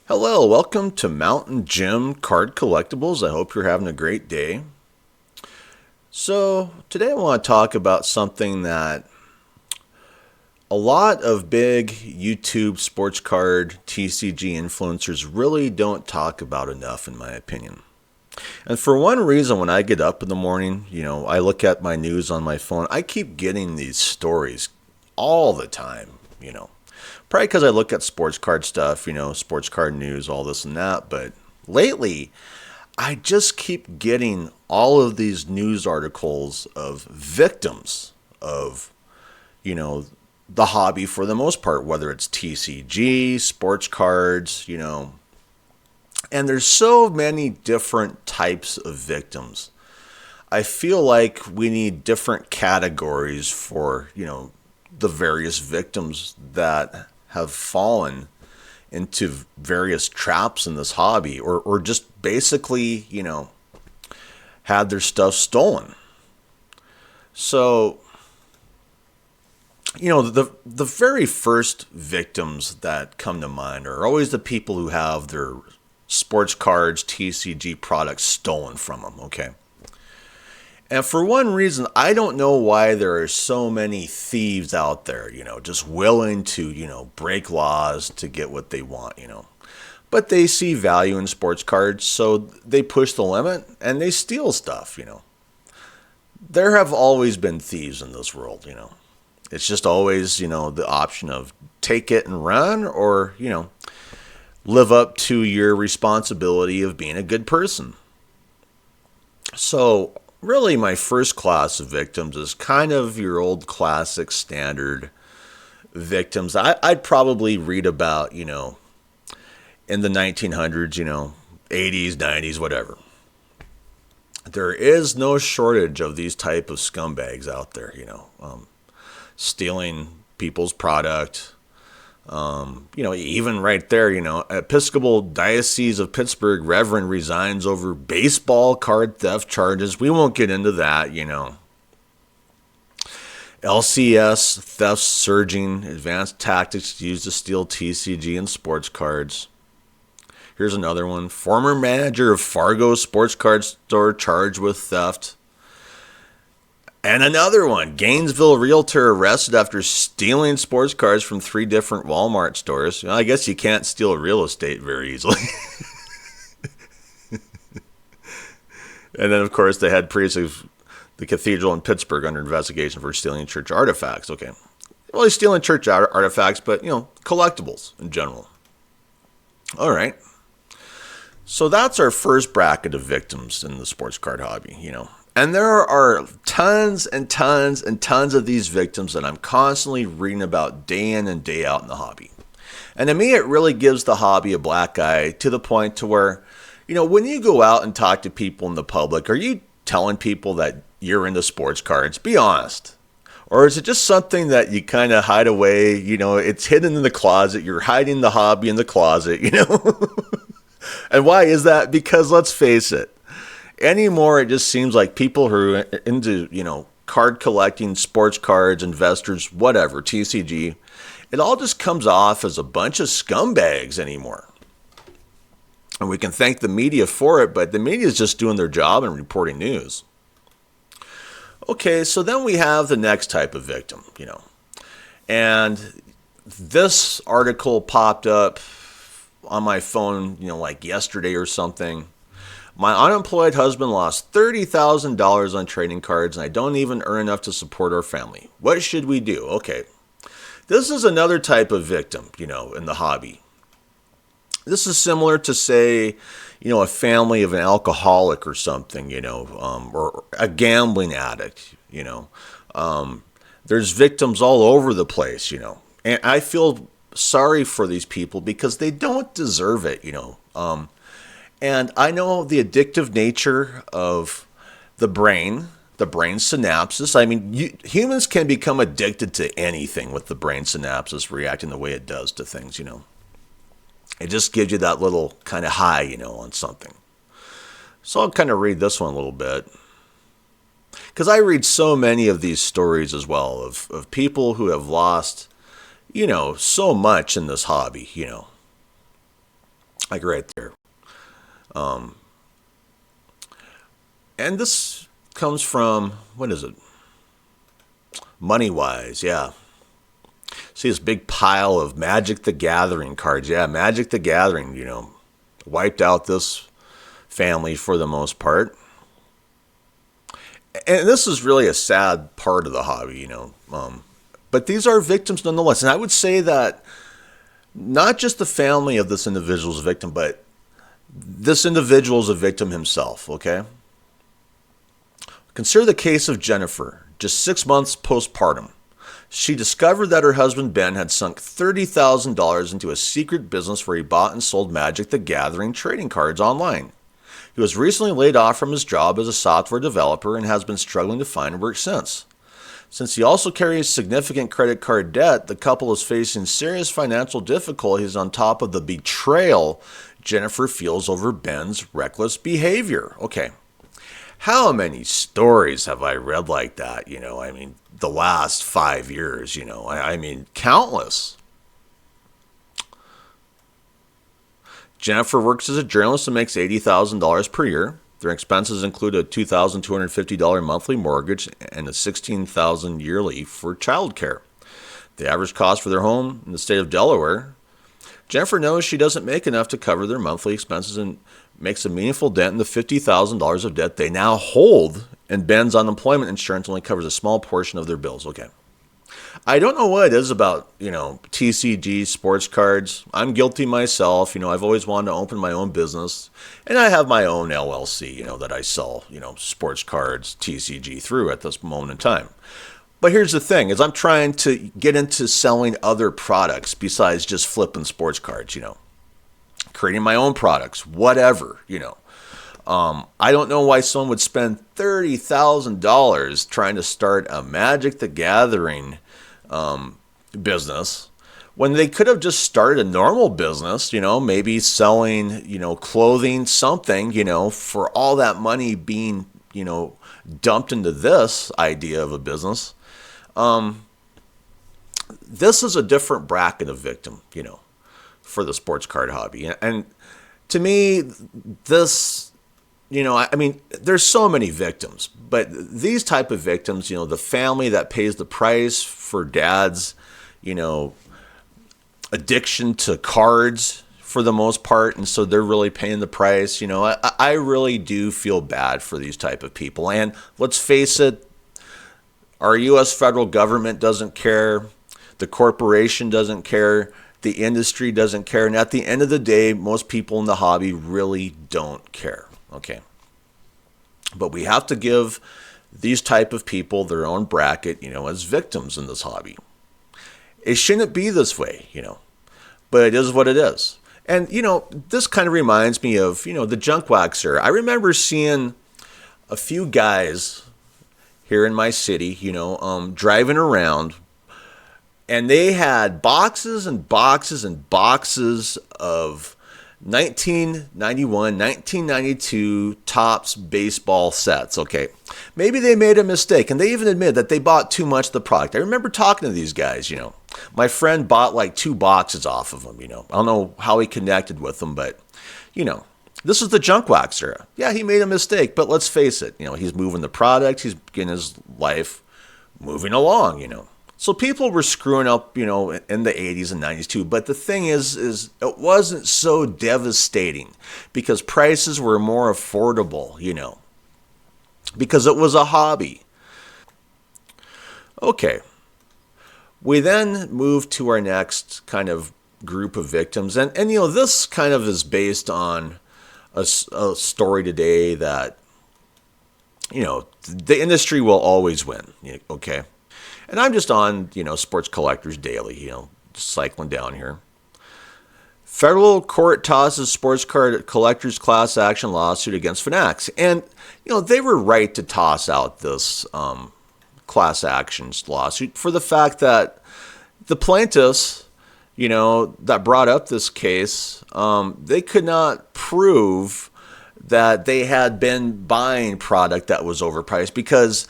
Hello, welcome to Mountain Gym Card Collectibles. I hope you're having a great day. So, today I want to talk about something that a lot of big YouTube sports card TCG influencers really don't talk about enough, in my opinion. And for one reason, when I get up in the morning, I look at my news on my phone, I keep getting these stories all the time. Probably because I look at sports card stuff, sports card news, all this and that. But lately, I just keep getting all of these news articles of victims of, you know, the hobby for the most part, whether it's TCG, sports cards. And there's so many different types of victims. I feel like we need different categories for, the various victims that have fallen into various traps in this hobby or just basically, had their stuff stolen. So, the very first victims that come to mind are always the people who have their sports cards, TCG products stolen from them, okay? And for one reason, I don't know why there are so many thieves out there, just willing to, break laws to get what they want. But they see value in sports cards, so they push the limit and they steal stuff. There have always been thieves in this world. It's just always, the option of take it and run or, live up to your responsibility of being a good person. So, really, my first class of victims is kind of your old classic standard victims. I'd probably read about, in the 1900s, 80s, 90s, whatever. There is no shortage of these type of scumbags out there, stealing people's product. Even right there, Episcopal Diocese of Pittsburgh Reverend resigns over baseball card theft charges. We won't get into that. LCS theft surging, advanced tactics used to steal TCG and sports cards. Here's another one. Former manager of Fargo sports card store charged with theft. And another one, Gainesville realtor arrested after stealing sports cards from 3 different Walmart stores. I guess you can't steal real estate very easily. And then, of course, the head priest of the cathedral in Pittsburgh under investigation for stealing church artifacts. Okay. Well, he's stealing church artifacts, but, collectibles in general. All right. So that's our first bracket of victims in the sports card hobby, And there are tons and tons and tons of these victims that I'm constantly reading about day in and day out in the hobby. And to me, it really gives the hobby a black eye to the point to where, when you go out and talk to people in the public, are you telling people that you're into sports cards? Be honest. Or is it just something that you kind of hide away? It's hidden in the closet. You're hiding the hobby in the closet, And why is that? Because let's face it. Anymore, it just seems like people who are into, card collecting, sports cards, investors, whatever, TCG, it all just comes off as a bunch of scumbags anymore. And we can thank the media for it, but the media is just doing their job and reporting news. Okay, so then we have the next type of victim, And this article popped up on my phone, like yesterday or something. My unemployed husband lost $30,000 on trading cards, and I don't even earn enough to support our family. What should we do? Okay. This is another type of victim, in the hobby. This is similar to, say, a family of an alcoholic or something, or a gambling addict, There's victims all over the place, And I feel sorry for these people because they don't deserve it, And I know the addictive nature of the brain synapses. I mean, humans can become addicted to anything with the brain synapses reacting the way it does to things, It just gives you that little kind of high, on something. So I'll kind of read this one a little bit. Because I read so many of these stories as well of people who have lost, so much in this hobby, like right there. Um, and this comes from, what is it? Money Wise, yeah. See this big pile of Magic the Gathering cards. Yeah, Magic the Gathering, wiped out this family for the most part. And this is really a sad part of the hobby. But these are victims nonetheless. And I would say that not just the family of this individual is a victim, but this individual is a victim himself, okay? Consider the case of Jennifer, just 6 months postpartum. She discovered that her husband Ben had sunk $30,000 into a secret business where he bought and sold Magic the Gathering trading cards online. He was recently laid off from his job as a software developer and has been struggling to find work since. Since he also carries significant credit card debt, the couple is facing serious financial difficulties on top of the betrayal Jennifer feels over Ben's reckless behavior. Okay. How many stories have I read like that? The last 5 years, countless. Jennifer works as a journalist and makes $80,000 per year. Their expenses include a $2,250 monthly mortgage and a $16,000 yearly for childcare. The average cost for their home in the state of Delaware. Jennifer knows she doesn't make enough to cover their monthly expenses and makes a meaningful dent in the $50,000 of debt they now hold, and Ben's unemployment insurance only covers a small portion of their bills. Okay. I don't know what it is about, TCG sports cards. I'm guilty myself. I've always wanted to open my own business, and I have my own LLC, that I sell, sports cards, TCG through at this moment in time. But here's the thing, is I'm trying to get into selling other products besides just flipping sports cards, creating my own products, whatever, I don't know why someone would spend $30,000 trying to start a Magic the Gathering business when they could have just started a normal business, maybe selling, clothing, something, for all that money being, dumped into this idea of a business. This is a different bracket of victim, for the sports card hobby. And to me, this, there's so many victims, but these type of victims, the family that pays the price for dad's, addiction to cards for the most part, and so they're really paying the price. I really do feel bad for these type of people. And let's face it, our U.S. federal government doesn't care. The corporation doesn't care. The industry doesn't care. And at the end of the day, most people in the hobby really don't care. Okay. But we have to give these type of people their own bracket, as victims in this hobby. It shouldn't be this way, but it is what it is. And, this kind of reminds me of, the junk waxer. I remember seeing a few guys here in my city, driving around, and they had boxes and boxes and boxes of 1991, 1992 Topps baseball sets. Okay, maybe they made a mistake, and they even admitted that they bought too much of the product. I remember talking to these guys, My friend bought like 2 boxes off of them, I don't know how he connected with them, but, this is the junk waxer. Yeah, he made a mistake, but let's face it, he's moving the product, he's getting his life moving along, So people were screwing up, in the 80s and 90s too. But the thing is it wasn't so devastating because prices were more affordable, because it was a hobby. Okay. We then move to our next kind of group of victims. And this kind of is based on a story today that, the industry will always win. Okay. And I'm just on, Sports Collectors Daily, just cycling down here. Federal court tosses sports card collectors class action lawsuit against Fanatics. And, they were right to toss out this class actions lawsuit for the fact that the plaintiffs, that brought up this case, they could not prove that they had been buying product that was overpriced because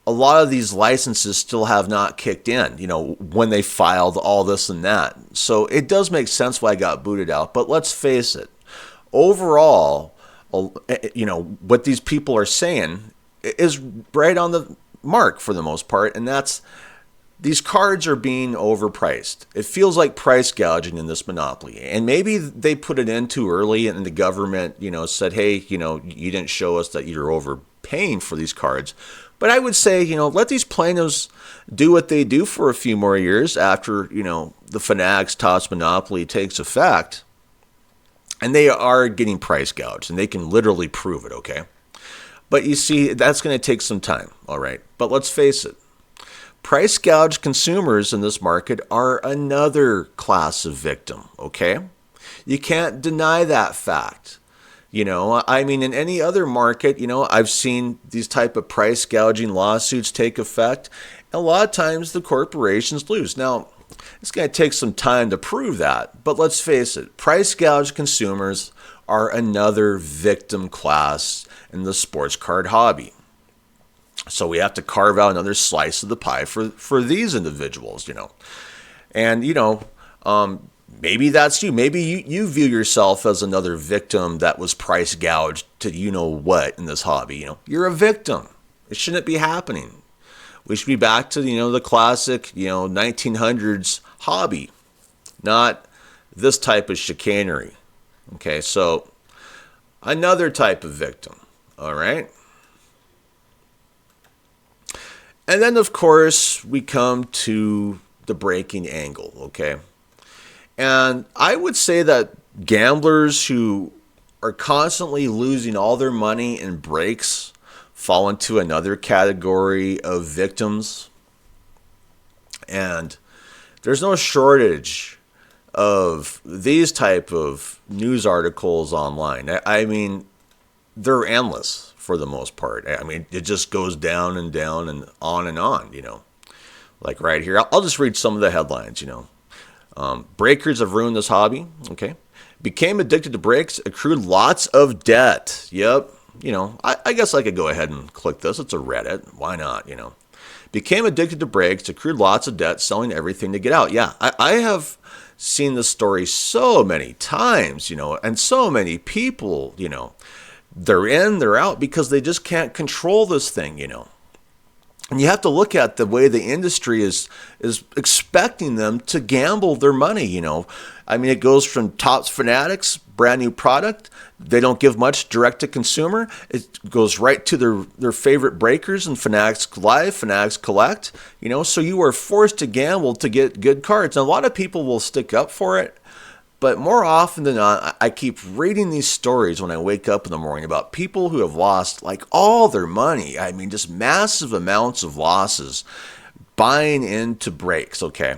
a lot of these licenses still have not kicked in, when they filed all this and that. So it does make sense why I got booted out. But let's face it, overall, what these people are saying is right on the mark for the most part, and that's these cards are being overpriced. It feels like price gouging in this monopoly. And maybe they put it in too early and the government, said, hey, you didn't show us that you're overpaying for these cards. But I would say, let these plaintiffs do what they do for a few more years after, the Fanatics Topps monopoly takes effect. And they are getting price gouged, and they can literally prove it, okay? But you see, that's going to take some time, all right? But let's face it. Price gouged consumers in this market are another class of victim, okay? You can't deny that fact. In any other market, I've seen these type of price gouging lawsuits take effect. And a lot of times the corporations lose. Now, it's going to take some time to prove that. But let's face it, price gouged consumers are another victim class in the sports card hobby. So we have to carve out another slice of the pie for these individuals, And, maybe that's you. Maybe you view yourself as another victim that was price gouged to what in this hobby. You're a victim. It shouldn't be happening. We should be back to, the classic, 1900s hobby, not this type of chicanery. Okay, so another type of victim, all right? And then, of course, we come to the breaking angle, okay? And I would say that gamblers who are constantly losing all their money in breaks fall into another category of victims. And there's no shortage of these type of news articles online. I mean, they're endless. For the most part. I mean, it just goes down and down and on, Like right here, I'll just read some of the headlines, Breakers have ruined this hobby, okay? Became addicted to breaks, accrued lots of debt. Yep, I guess I could go ahead and click this. It's a Reddit. Why not, Became addicted to breaks, accrued lots of debt, selling everything to get out. Yeah, I have seen this story so many times, and so many people, they're in, they're out because they just can't control this thing, And you have to look at the way the industry is expecting them to gamble their money, I mean, it goes from Topps Fanatics, brand new product. They don't give much direct to consumer. It goes right to their favorite breakers and Fanatics Live, Fanatics Collect, So you are forced to gamble to get good cards. And a lot of people will stick up for it. But more often than not, I keep reading these stories when I wake up in the morning about people who have lost like all their money. I mean, just massive amounts of losses buying into breaks, okay?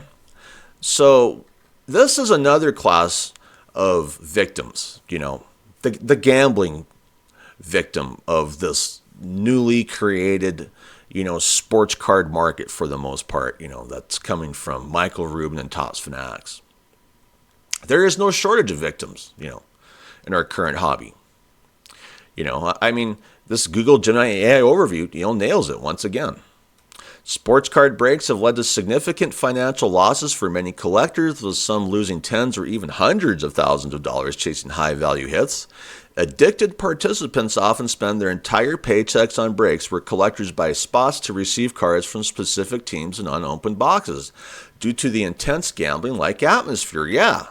So this is another class of victims, the gambling victim of this newly created, sports card market for the most part, that's coming from Michael Rubin and Topps Fanatics. There is no shortage of victims, in our current hobby. I mean, this Google Gemini AI overview, nails it once again. Sports card breaks have led to significant financial losses for many collectors, with some losing tens or even hundreds of thousands of dollars chasing high-value hits. Addicted participants often spend their entire paychecks on breaks where collectors buy spots to receive cards from specific teams in unopened boxes due to the intense gambling-like atmosphere. Yeah.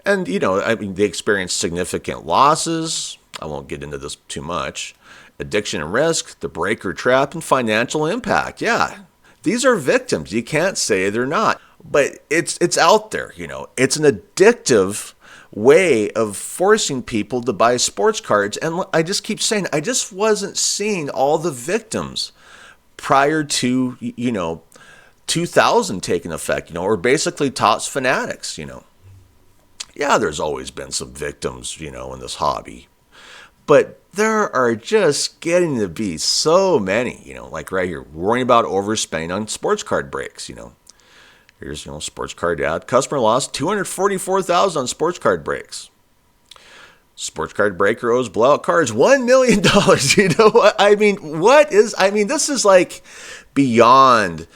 And, I mean, they experience significant losses. I won't get into this too much. Addiction and risk, the breaker trap, and financial impact. Yeah, these are victims. You can't say they're not. But it's out there, It's an addictive way of forcing people to buy sports cards. And I just keep saying, I just wasn't seeing all the victims prior to, 2000 taking effect, or basically Topps Fanatics, Yeah, there's always been some victims, in this hobby. But there are just getting to be so many, like right here, worrying about overspending on sports card breaks, Here's, sports card ad. Customer lost $244,000 on sports card breaks. Sports card breaker owes blowout cards $1 million. This is like beyond,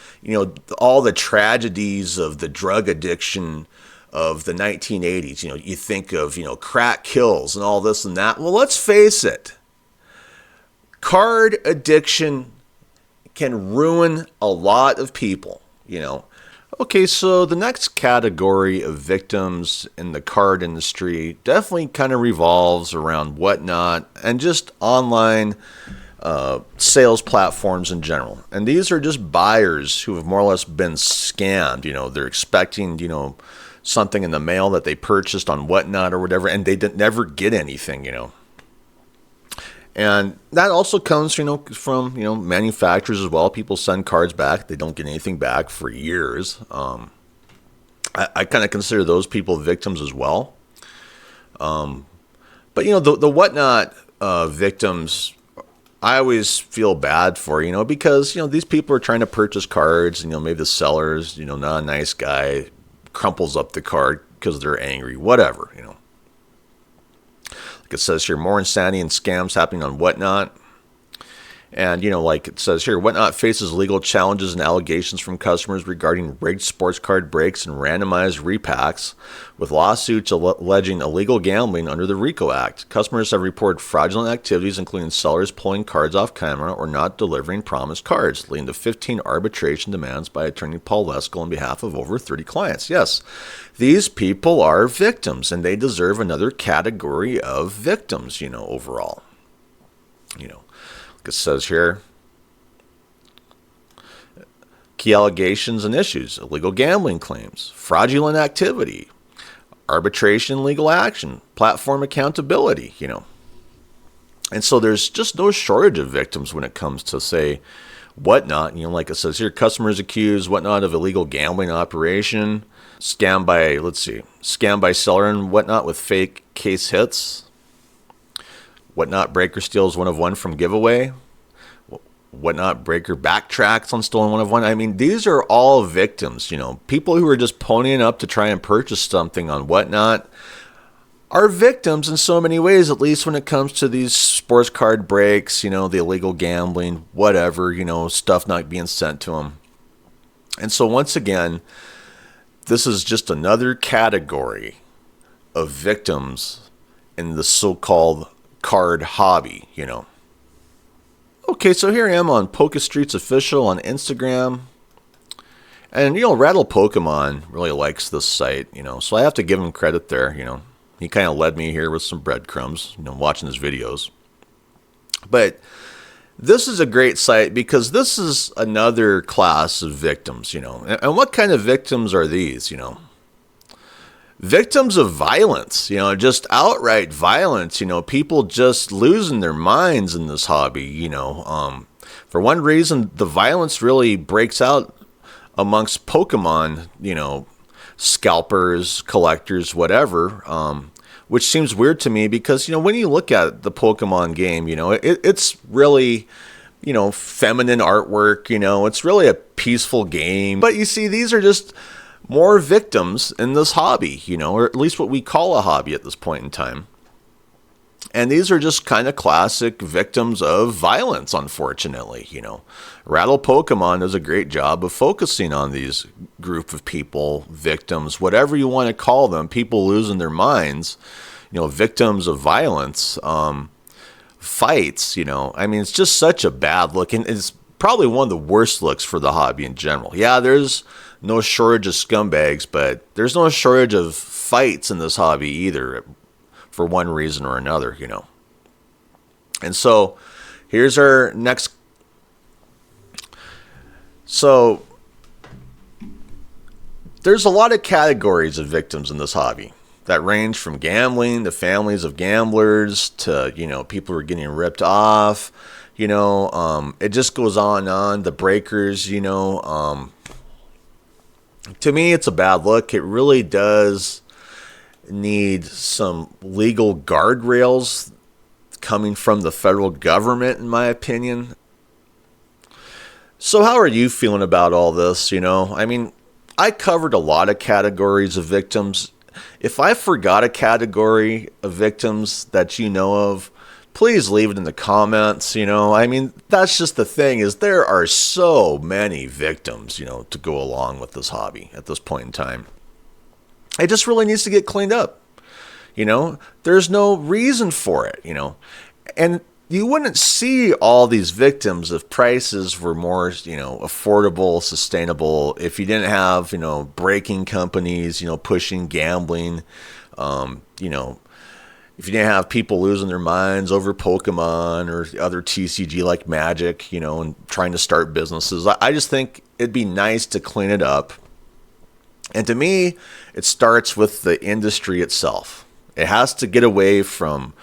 all the tragedies of the drug addiction of the 1980s. You think of, crack kills and all this and that. Well, let's face it. Card addiction can ruin a lot of people, Okay, so the next category of victims in the card industry definitely kind of revolves around Whatnot and just online sales platforms in general. And these are just buyers who have more or less been scammed. They're expecting, something in the mail that they purchased on Whatnot or whatever, and they never get anything, And that also comes, from, manufacturers as well. People send cards back. They don't get anything back for years. I kind of consider those people victims as well. But, the Whatnot victims, I always feel bad for, because, these people are trying to purchase cards, and, maybe the seller's, not a nice guy, crumples up the card because they're angry, whatever, Like it says here, more insanity and scams happening on Whatnot. And, like it says here, Whatnot faces legal challenges and allegations from customers regarding rigged sports card breaks and randomized repacks, with lawsuits alleging illegal gambling under the RICO Act. Customers have reported fraudulent activities, including sellers pulling cards off camera or not delivering promised cards, leading to 15 arbitration demands by attorney Paul Lesko on behalf of over 30 clients. Yes, these people are victims, and they deserve another category of victims, overall. It says here, key allegations and issues: illegal gambling claims, fraudulent activity, arbitration, legal action, platform accountability, And so there's just no shortage of victims when it comes to, say, Whatnot. Like it says here, customers accuse Whatnot of illegal gambling operation, scam by seller and Whatnot with fake case hits. Whatnot breaker steals 1 of 1 from giveaway. Whatnot breaker backtracks on stolen 1 of 1. I mean, these are all victims, People who are just ponying up to try and purchase something on Whatnot are victims in so many ways, at least when it comes to these sports card breaks, the illegal gambling, whatever, stuff not being sent to them. And so once again, this is just another category of victims in the so-called card hobby, Okay, so here I am on Poke Streets Official on Instagram. And, Rattle Pokemon really likes this site, so I have to give him credit there, He kind of led me here with some breadcrumbs, watching his videos. But this is a great site because this is another class of victims, And what kind of victims are these, Victims of violence, just outright violence, people just losing their minds in this hobby, For one reason, the violence really breaks out amongst Pokemon, scalpers, collectors, whatever, which seems weird to me because, when you look at the Pokemon game, it's really, feminine artwork, it's really a peaceful game. But you see, these are just more victims in this hobby, or at least what we call a hobby at this point in time. And these are just kind of classic victims of violence, unfortunately, Rattle Pokemon does a great job of focusing on these group of people, victims, whatever you want to call them, people losing their minds, victims of violence, fights, I mean, it's just such a bad look, and it's probably one of the worst looks for the hobby in general. Yeah, there's no shortage of scumbags, but there's no shortage of fights in this hobby either, for one reason or another, And so here's our next. So there's a lot of categories of victims in this hobby that range from gambling to families of gamblers to, people who are getting ripped off. It just goes on and on. The breakers, to me, it's a bad look. It really does need some legal guardrails coming from the federal government, in my opinion. So how are you feeling about all this? I mean, I covered a lot of categories of victims. If I forgot a category of victims that you know of, please leave it in the comments. I mean, that's just the thing, is there are so many victims, to go along with this hobby at this point in time. It just really needs to get cleaned up. There's no reason for it, and you wouldn't see all these victims if prices were more, affordable, sustainable, if you didn't have, breaking companies, pushing gambling, if you didn't have people losing their minds over Pokemon or other TCG like Magic, and trying to start businesses. I just think it'd be nice to clean it up. And to me, it starts with the industry itself. It has to get away from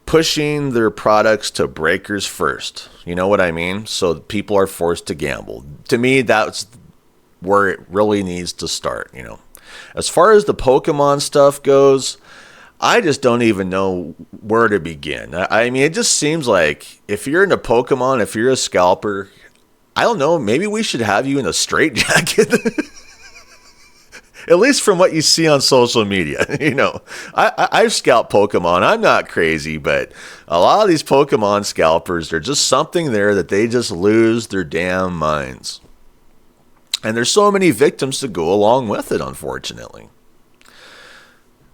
pushing their products to breakers first. You know what I mean? So people are forced to gamble. To me, that's where it really needs to start, As far as the Pokemon stuff goes, I just don't even know where to begin. I mean, it just seems like if you're into Pokemon, if you're a scalper, I don't know, maybe we should have you in a straitjacket. At least from what you see on social media. I've scalped Pokemon. I'm not crazy, but a lot of these Pokemon scalpers, there's just something there that they just lose their damn minds. And there's so many victims to go along with it, unfortunately.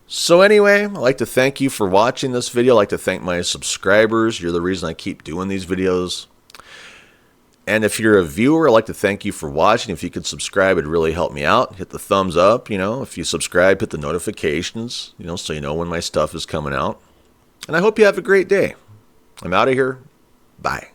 So anyway, I'd like to thank you for watching this video. I'd like to thank my subscribers. You're the reason I keep doing these videos. And if you're a viewer, I'd like to thank you for watching. If you could subscribe, it'd really help me out. Hit the thumbs up, If you subscribe, hit the notifications, so you know when my stuff is coming out. And I hope you have a great day. I'm out of here. Bye.